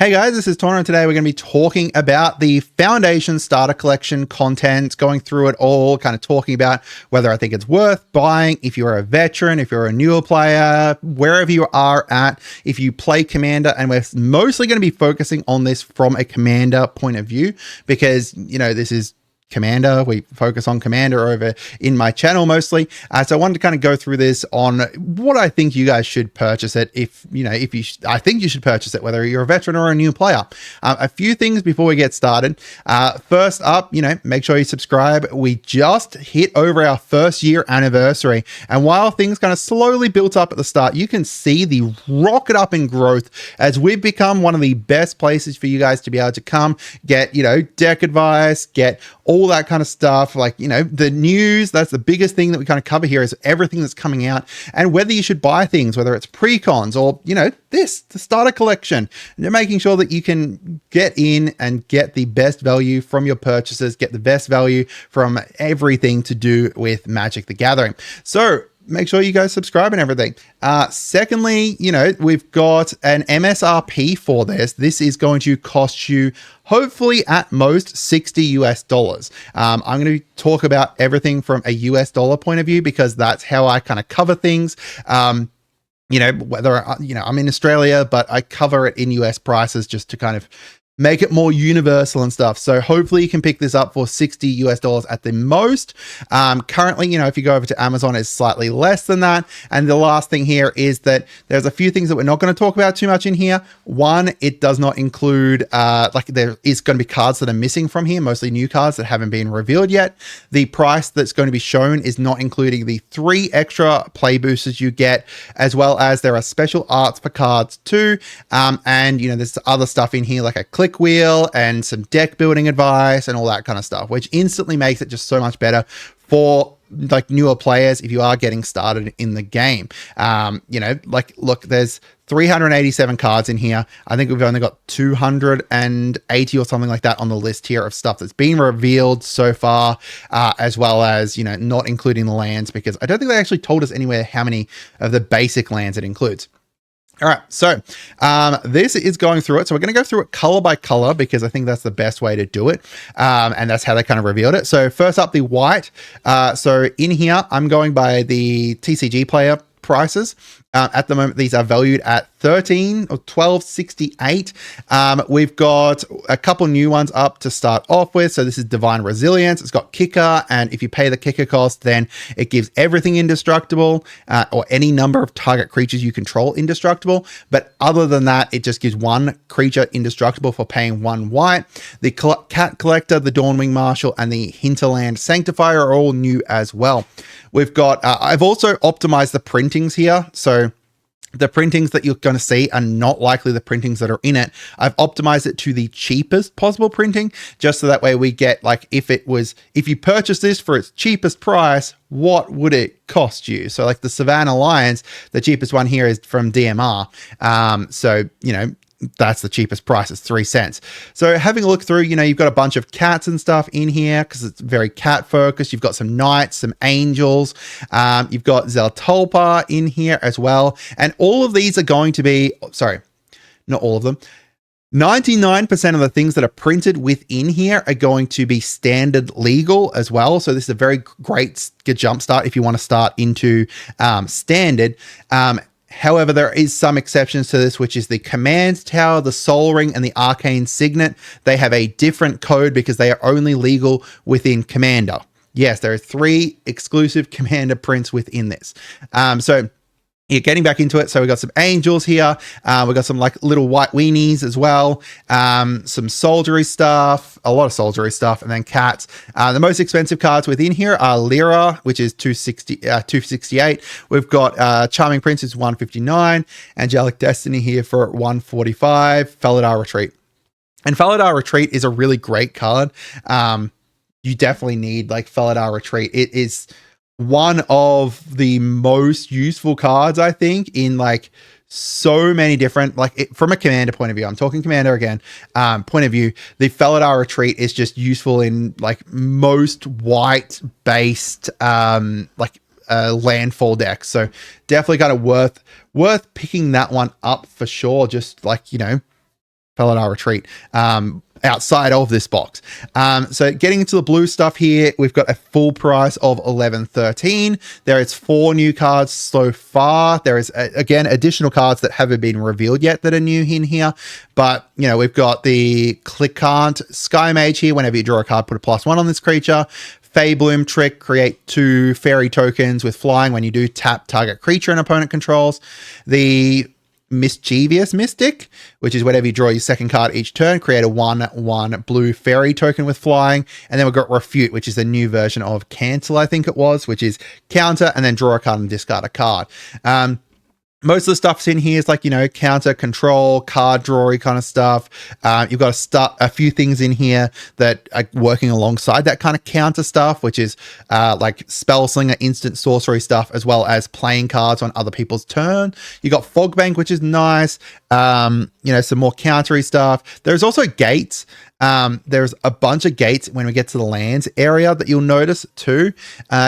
Hey guys, this is Tauna, and today we're going to be talking about the Foundation Starter Collection content, going through it all, kind of talking about whether I think it's worth buying, if you're a veteran, if you're a newer player, wherever you are at, if you play Commander, and we're mostly going to be focusing on this from a Commander point of view, because, you know, this is Commander. We focus on Commander over in my channel mostly. So I wanted to kind of go through this on what I think you guys should purchase it. I think you should purchase it, whether you're a veteran or a new player. A few things before we get started. First up, make sure you subscribe. We just hit over our first year anniversary. And while things kind of slowly built up at the start, you can see the rocket up in growth as we've become one of the best places for you guys to be able to come get, deck advice, get all that kind of stuff, like, the news. That's the biggest thing that we kind of cover here, is everything that's coming out and whether you should buy things, whether it's pre-cons or, the starter collection. And you're making sure that you can get in and get the best value from your purchases, get the best value from everything to do with Magic the Gathering. So make sure you guys subscribe and everything. Secondly, we've got an MSRP for this. This is going to cost you hopefully at most $60 US. I'm going to talk about everything from a US dollar point of view, because that's how I kind of cover things. Whether, I'm in Australia, but I cover it in US prices just to kind of make it more universal and stuff. So hopefully you can pick this up for $60 US at the most. Currently, if you go over to Amazon, it's slightly less than that. And the last thing here is that there's a few things that we're not going to talk about too much in here. One, it does not include, there is going to be cards that are missing from here, mostly new cards that haven't been revealed yet. The price that's going to be shown is not including the 3 extra play boosters you get, as well as there are special arts for cards too. And there's other stuff in here like a click wheel and some deck building advice and all that kind of stuff, which instantly makes it just so much better for like newer players if you are getting started in the game. Look, there's 387 cards in here. I think we've only got 280 or something like that on the list here of stuff that's been revealed so far, as well as, not including the lands, because I don't think they actually told us anywhere how many of the basic lands it includes. All right, so this is going through it. So we're going to go through it color by color, because I think that's the best way to do it. And that's how they kind of revealed it. So first up, the white. So in here, I'm going by the TCG player prices. At the moment, these are valued at 13 or 12.68. We've got a couple new ones up to start off with. So this is Divine Resilience. It's got Kicker, and if you pay the Kicker cost, then it gives everything indestructible, or any number of target creatures you control indestructible. But other than that, it just gives one creature indestructible for paying 1 white. The Cat Collector, the Dawnwing Marshal, and the Hinterland Sanctifier are all new as well. We've got, I've also optimized the printings here. So the printings that you're going to see are not likely the printings that are in it. I've optimized it to the cheapest possible printing, just so that way we get, like, if you purchase this for its cheapest price, what would it cost you? So like the Savannah Lions, the cheapest one here is from DMR. So, that's the cheapest price. It's 3 cents. So having a look through, you've got a bunch of cats and stuff in here because it's very cat focused. You've got some knights, some angels. You've got Zeltulpa in here as well. And all of these are going to be, sorry, not all of them. 99% of the things that are printed within here are going to be standard legal as well. So this is a very great jump start if you want to start into standard. However, there is some exceptions to this, which is the Command Tower, the Soul Ring, and the Arcane Signet. They have a different code because they are only legal within Commander. Yes, there are 3 exclusive Commander prints within this. So yeah, getting back into it. So we got some angels here. We got some like little white weenies as well. Some soldiery stuff, a lot of soldiery stuff, and then cats. The most expensive cards within here are Lyra, which is 268. We've got Charming Prince is 159. Angelic Destiny here for 145. Felidar Retreat. And Felidar Retreat is a really great card. You definitely need like Felidar Retreat. It is one of the most useful cards, I think, in like so many different, from a commander point of view, I'm talking commander again, point of view, the Felidar Retreat is just useful in like most white based landfall decks. So definitely kind of worth picking that one up for sure. Just like, Felidar Retreat. Outside of this box. So getting into the blue stuff here, we've got a full price of $11.13. There is 4 new cards so far. There is again additional cards that haven't been revealed yet that are new in here. But you know, we've got the Clickant Sky Mage here. Whenever you draw a card, put a +1 on this creature. Faybloom trick, create 2 fairy tokens with flying. When you do, tap target creature an opponent controls. The Mischievous Mystic, which is whenever you draw your second card each turn, create a 1/1 blue fairy token with flying. And then we've got Refute, which is the new version of Cancel, I think it was, which is counter and then draw a card and discard a card. Most of the stuff's in here is like, you know, counter, control, card drawy kind of stuff. You've got a few things in here that are working alongside that kind of counter stuff, which is like Spellslinger, instant sorcery stuff, as well as playing cards on other people's turn. You got Fogbank, which is nice. You know, some more countery stuff. There's also gates. There's a bunch of gates when we get to the lands area that you'll notice too.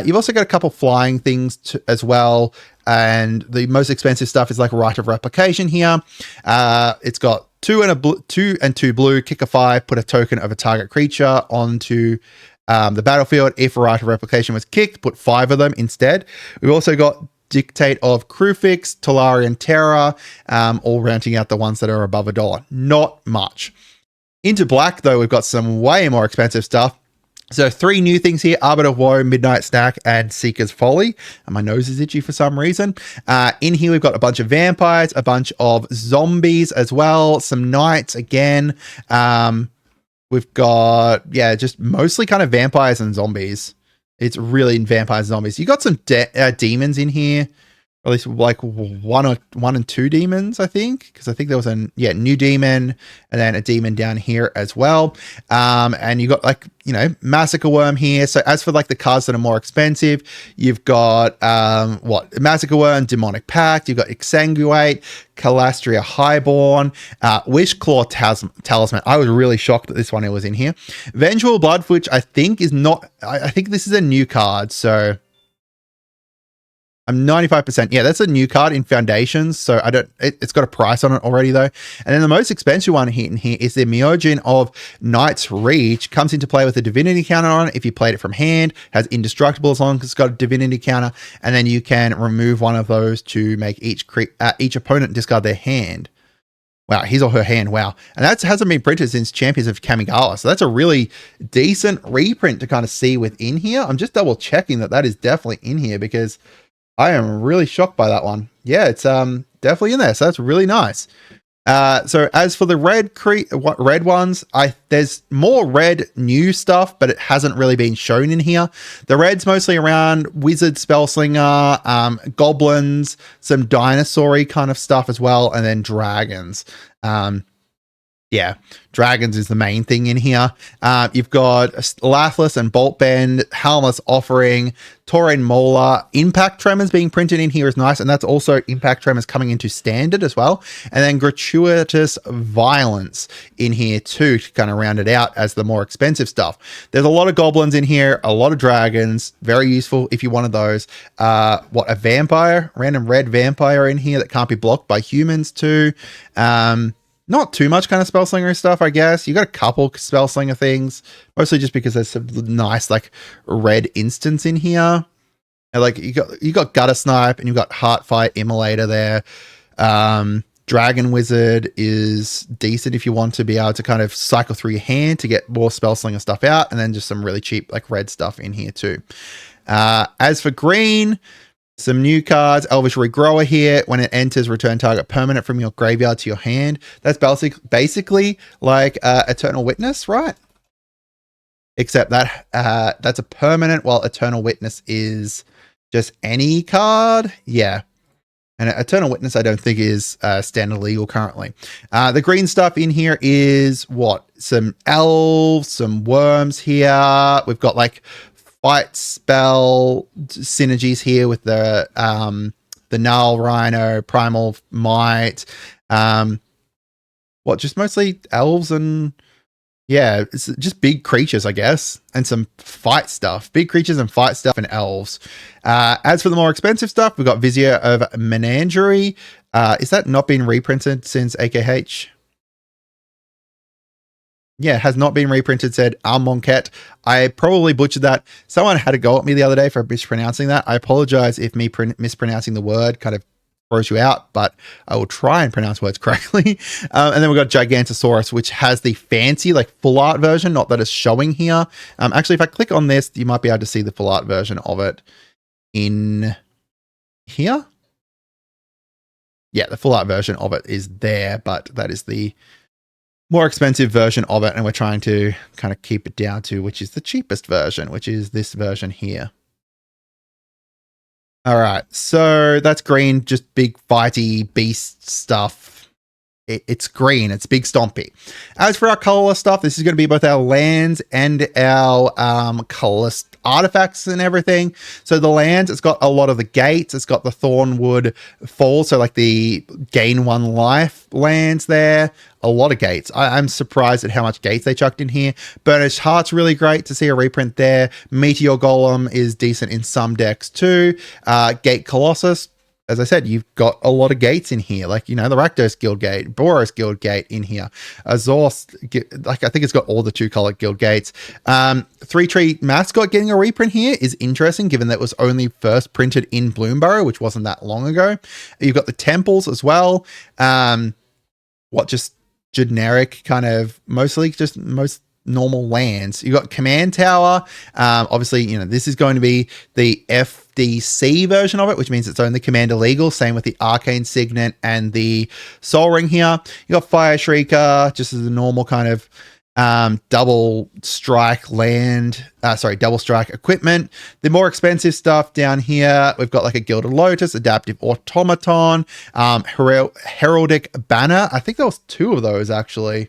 You've also got a couple flying things as well. And the most expensive stuff is like Right of Replication here. It's got 2 and 2 blue, kick a 5, put a token of a target creature onto the battlefield. If Right of Replication was kicked, put 5 of them instead. We've also got Dictate of Krufix, Tolarian Terror, all rounding out the ones that are above $1. Not much. Into black, though, we've got some way more expensive stuff. So 3 new things here: Arbiter of Woe, Midnight Stack, and Seeker's Folly. And my nose is itchy for some reason. In here, we've got a bunch of vampires, a bunch of zombies as well, some knights again. We've got, yeah, just mostly kind of vampires and zombies. It's really vampires and zombies. You got some demons in here. Or at least like 1 and 2 demons, I think, because I think there was a new demon and then a demon down here as well. And you got like, you know, Massacre Worm here. So as for like the cards that are more expensive, you've got Massacre Worm, Demonic Pact, you've got Exsanguate, Calastria Highborn, Wishclaw Talisman. I was really shocked that this one was in here. Vengeful Blood, which I think is not, I think this is a new card, so I'm 95%. Yeah, that's a new card in Foundations. So it's got a price on it already though. And then the most expensive one in here is the Myojin of Knight's Reach. Comes into play with a divinity counter on it. If you played it from hand, has indestructible as long as it's got a divinity counter. And then you can remove one of those to make each opponent discard their hand. Wow, his or her hand. Wow. And that hasn't been printed since Champions of Kamigawa. So that's a really decent reprint to kind of see within here. I'm just double checking that is definitely in here because I am really shocked by that one. Yeah, it's definitely in there. So that's really nice. So as for the red ones, there's more red new stuff, but it hasn't really been shown in here. The red's mostly around wizard, spellslinger, goblins, some dinosaur-y kind of stuff as well, and then dragons. Yeah, dragons is the main thing in here. You've got Lathless and Boltbend, Helmless Offering, Taurine Mola. Impact Tremors being printed in here is nice, and that's also Impact Tremors coming into Standard as well. And then Gratuitous Violence in here too, to kind of round it out as the more expensive stuff. There's a lot of goblins in here, a lot of dragons, very useful if you wanted those. A vampire, random red vampire in here that can't be blocked by humans too. Not too much kind of Spellslinger stuff, I guess. You got a couple Spellslinger things, mostly just because there's some nice like red instants in here. And like you got Gutter Snipe and you've got Heartfight Immolator there. Dragon Wizard is decent if you want to be able to kind of cycle through your hand to get more Spellslinger stuff out, and then just some really cheap like red stuff in here too. As for green, some new cards. Elvish Regrower here. When it enters, return target permanent from your graveyard to your hand. That's basically like Eternal Witness, right? Except that that's a permanent, while Eternal Witness is just any card. Yeah. And Eternal Witness, I don't think is standard legal currently. The green stuff in here is what? Some elves, some worms here. We've got like fight spell synergies here with the Null Rhino, Primal Might. Just mostly elves and yeah, it's just big creatures, I guess, and some fight stuff. Big creatures and fight stuff and elves. As for the more expensive stuff, we've got Vizier of Menagerie. Is that not been reprinted since AKH? Yeah, has not been reprinted, said Monquette. I probably butchered that. Someone had a go at me the other day for mispronouncing that. I apologize if me mispronouncing the word kind of throws you out, but I will try and pronounce words correctly. And then we've got Gigantosaurus, which has the fancy, like, full art version, not that it's showing here. Actually, if I click on this, you might be able to see the full art version of it in here. Yeah, the full art version of it is there, but that is the more expensive version of it, and we're trying to kind of keep it down to which is the cheapest version, which is this version here. All right, so that's green, just big fighty beast stuff. It's green, it's big stompy. As for our colorless stuff, this is going to be both our lands and our colorless artifacts and everything. So the lands, it's got a lot of the gates, it's got the Thornwood Fall, so like the gain 1 life lands there. A lot of gates. I'm surprised at how much gates they chucked in here. Burnished Heart's really great to see a reprint there. Meteor Golem is decent in some decks too. Gate Colossus, as I said, you've got a lot of gates in here, like, you know, the Rakdos Guild Gate, Boros Guild Gate in here. Azor's, like, I think it's got all the 2-color Guild Gates. 3-Tree Mascot getting a reprint here is interesting, given that it was only first printed in Bloomburrow, which wasn't that long ago. You've got the Temples as well. Just generic kind of, mostly just most normal lands. You got Command Tower. Obviously, you know, this is going to be the FDC version of it, which means it's only Commander legal. Same with the Arcane Signet and the Soul Ring here. You got Fire Shrieker, just as a normal kind of double strike equipment. The more expensive stuff down here, we've got like a Gilded Lotus, Adaptive Automaton, Heraldic Banner. I think there was 2 of those actually.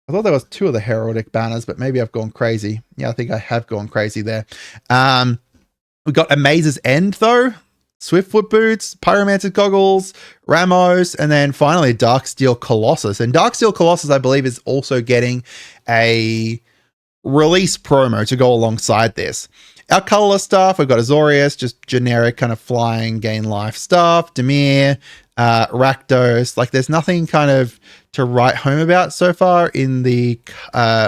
I thought there was 2 of the Heraldic Banners, but maybe I've gone crazy. Yeah, I think I have gone crazy there. We've got Amaze's End though, Swiftfoot Boots, Pyromancer's Goggles, Ramos, and then finally Darksteel Colossus. And Darksteel Colossus, I believe, is also getting a release promo to go alongside this. Our colorless stuff, we've got Azorius, just generic kind of flying, gain life stuff. Dimir, Rakdos, like there's nothing kind of to write home about so far in the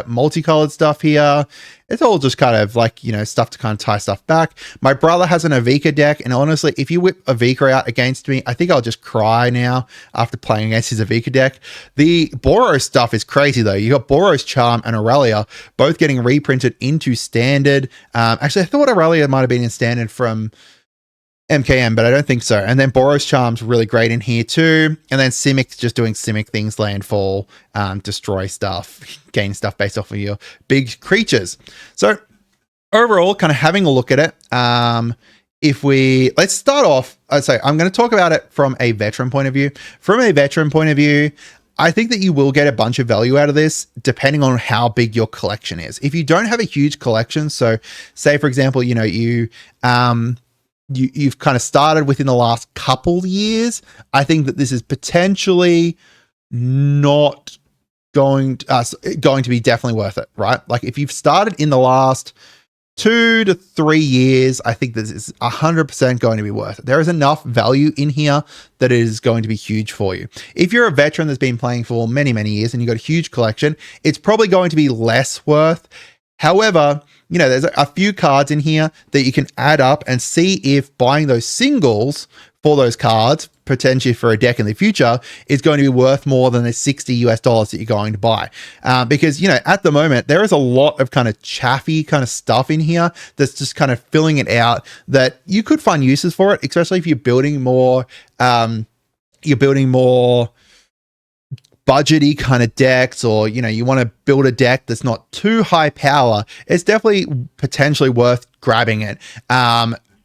multicolored stuff here. It's all just kind of like, you know, stuff to kind of tie stuff back. My brother has an Avika deck, and honestly, if you whip Avika out against me, I think I'll just cry now after playing against his Avika deck. The Boros stuff is crazy though. You got Boros Charm and Aurelia both getting reprinted into standard. Actually, I thought Aurelia might have been in standard from MKM, but I don't think so. And then Boros Charm's really great in here too. And then Simic, just doing Simic things, landfall, destroy stuff, gain stuff based off of your big creatures. So overall, kind of having a look at it, let's start off, I'm going to talk about it from a veteran point of view. From a veteran point of view, I think that you will get a bunch of value out of this depending on how big your collection is. If you don't have a huge collection, so say for example, you know, you've kind of started within the last couple years, I think that this is potentially not going to be definitely worth it, right? Like if you've started in the last 2 to 3 years, I think this is 100% going to be worth it. There is enough value in here that it is going to be huge for you. If you're a veteran that's been playing for many, many years and you've got a huge collection, it's probably going to be less worth. However, you know, there's a few cards in here that you can add up and see if buying those singles for those cards, potentially for a deck in the future, is going to be worth more than the $60 that you're going to buy. Because, you know, at the moment, there is a lot of kind of chaffy kind of stuff in here that's just kind of filling it out that you could find uses for it, especially if you're building more, budgety kind of decks, or, you know, you want to build a deck that's not too high power. It's definitely potentially worth grabbing it.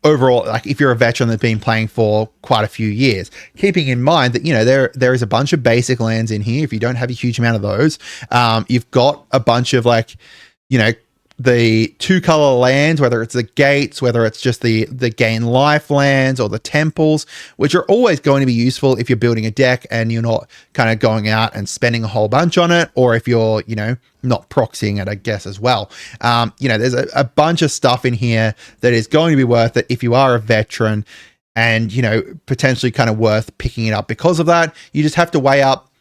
Overall, like if you're a veteran that's been playing for quite a few years, keeping in mind that, you know, there is a bunch of basic lands in here. If you don't have a huge amount of those, you've got a bunch of, like, you know, the 2-color lands, whether it's the gates, whether it's just the gain life lands or the temples, which are always going to be useful if you're building a deck and you're not kind of going out and spending a whole bunch on it, or if you're, you know, not proxying it, I guess, as well. You know, there's a bunch of stuff in here that is going to be worth it if you are a veteran, and, you know, potentially kind of worth picking it up. Because of that, you just have to weigh up,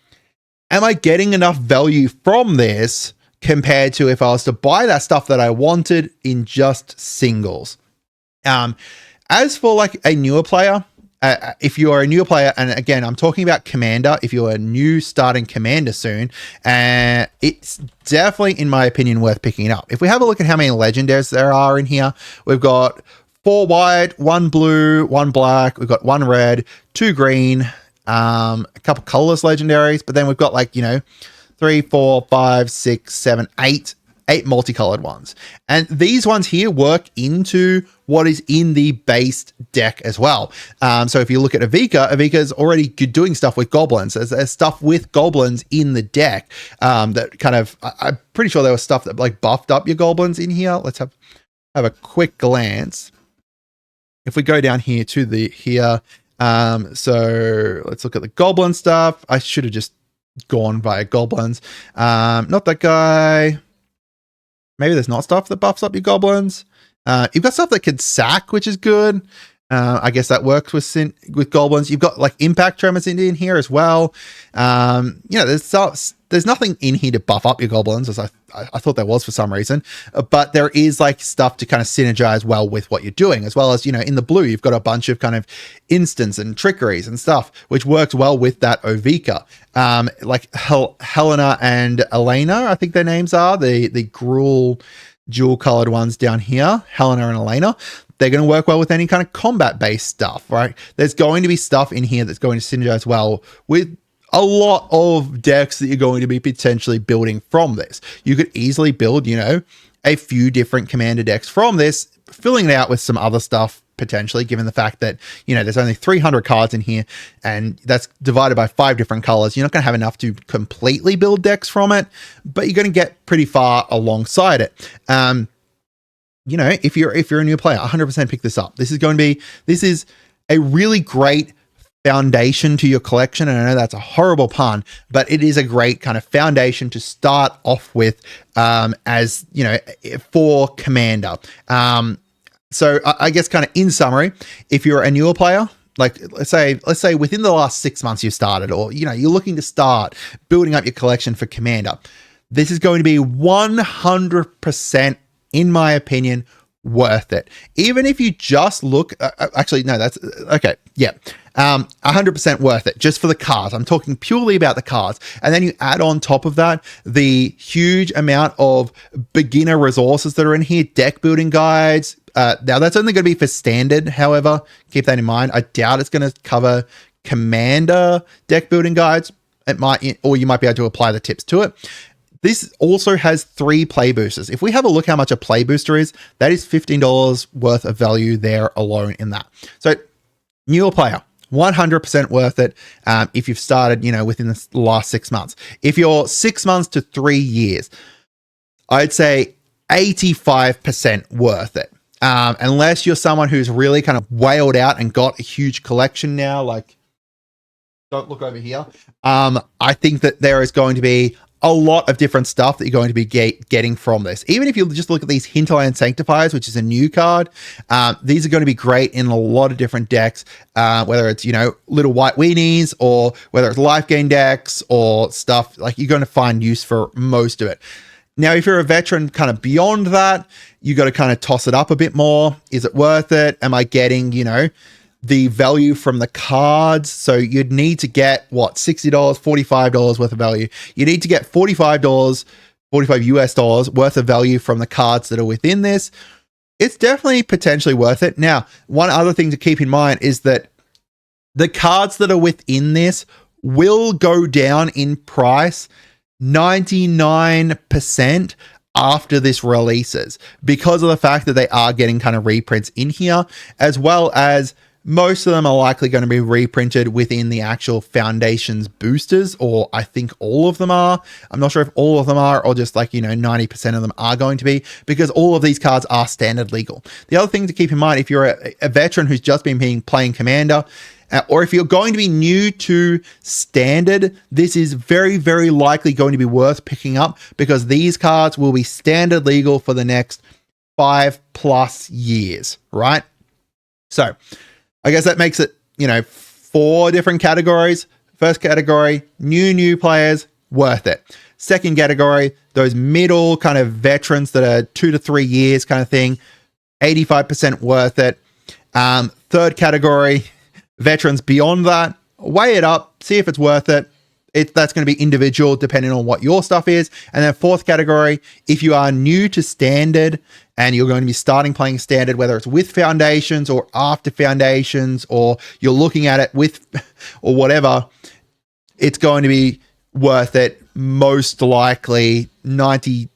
am I getting enough value from this compared to if I was to buy that stuff that I wanted in just singles. As for like a newer player, if you are a newer player, and again, I'm talking about Commander, if you're a new starting Commander soon, it's definitely, in my opinion, worth picking up. If we have a look at how many legendaries there are in here, we've got 4 white, 1 blue, 1 black, we've got 1 red, 2 green, a couple colorless legendaries, but then we've got like, 3, 4, 5, 6, 7, 8 multicolored ones. And these ones here work into what is in the base deck as well. So if you look at Avika is already doing stuff with goblins. There's stuff with goblins in the deck that kind of, I'm pretty sure there was stuff that like buffed up your goblins in here. Let's have a quick glance. If we go down here to here, so let's look at the goblin stuff. I should have just gone via goblins. Not that guy. Maybe there's not stuff that buffs up your goblins. You've got stuff that can sack, which is good. I guess that works with goblins. You've got like impact tremors in here as well. There's nothing in here to buff up your goblins, as I thought there was for some reason. But there is like stuff to kind of synergize well with what you're doing, as well as, in the blue, you've got a bunch of kind of instants and trickeries and stuff, which works well with that Ovika. Like Helena and Elena, I think their names are, the Gruul dual colored ones down here, Helena and Elena. They're going to work well with any kind of combat-based stuff, right? There's going to be stuff in here that's going to synergize well with a lot of decks that you're going to be potentially building from this. You could easily build, a few different commander decks from this, filling it out with some other stuff potentially, given the fact that, there's only 300 cards in here and that's divided by 5 different colors. You're not going to have enough to completely build decks from it, but you're going to get pretty far alongside it. If you're a new player, 100% pick this up. This is a really great foundation to your collection. And I know that's a horrible pun, but it is a great kind of foundation to start off with, for Commander. So I guess kind of in summary, if you're a newer player, like let's say within the last 6 months you started, or, you're looking to start building up your collection for Commander, this is going to be 100%, in my opinion, worth it. Even if you just look, actually, no, that's okay. Yeah. 100% worth it just for the cards. I'm talking purely about the cards. And then you add on top of that, the huge amount of beginner resources that are in here, deck building guides. Now that's only going to be for standard. However, keep that in mind. I doubt it's going to cover Commander deck building guides. It might, or you might be able to apply the tips to it. This also has 3 play boosters. If we have a look how much a play booster is, that is $15 worth of value there alone in that. So newer player, 100% worth it if you've started, within the last 6 months. If you're 6 months to 3 years, I'd say 85% worth it. Unless you're someone who's really kind of whaled out and got a huge collection now, like, don't look over here. I think that there is going to be a lot of different stuff that you're going to be getting from this. Even if you just look at these Hinterland Sanctifiers, which is a new card, these are going to be great in a lot of different decks, whether it's, little white weenies, or whether it's life gain decks or stuff, like you're going to find use for most of it. Now, if you're a veteran kind of beyond that, you got to kind of toss it up a bit more. Is it worth it? Am I getting, the value from the cards? So you'd need to get $60, $45 worth of value. You need to get $45 US worth of value from the cards that are within this. It's definitely potentially worth it. Now, one other thing to keep in mind is that the cards that are within this will go down in price 99% after this releases, because of the fact that they are getting kind of reprints in here, as well as most of them are likely going to be reprinted within the actual Foundations boosters, or I think all of them are. I'm not sure if all of them are, or just like, 90% of them are going to be, because all of these cards are standard legal. The other thing to keep in mind, if you're a veteran who's just been playing Commander, or if you're going to be new to standard, this is very, very likely going to be worth picking up, because these cards will be standard legal for the next 5+ years, right? So I guess that makes it, 4 different categories. First category, new players, worth it. Second category, those middle kind of veterans that are 2 to 3 years kind of thing, 85% worth it. Third category, veterans beyond that, weigh it up, see if it's worth it. That's going to be individual depending on what your stuff is. And then fourth category, if you are new to standard and you're going to be starting playing standard, whether it's with foundations or after foundations, or you're looking at it with or whatever, it's going to be worth it. Most likely 95%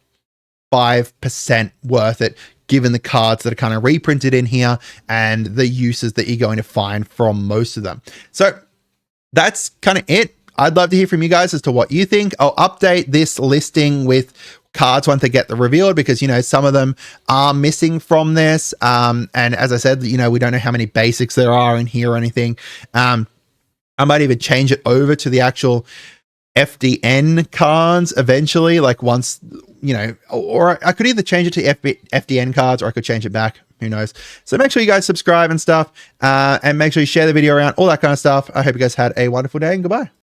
worth it, given the cards that are kind of reprinted in here and the uses that you're going to find from most of them. So that's kind of it. I'd love to hear from you guys as to what you think. I'll update this listing with cards once they get the revealed, because, you know, some of them are missing from this. And as I said, you know, we don't know how many basics there are in here or anything. I might even change it over to the actual FDN cards eventually, like once, you know, or I could either change it to FDN cards or I could change it back. Who knows? So make sure you guys subscribe and stuff, and make sure you share the video around, all that kind of stuff. I hope you guys had a wonderful day, and goodbye.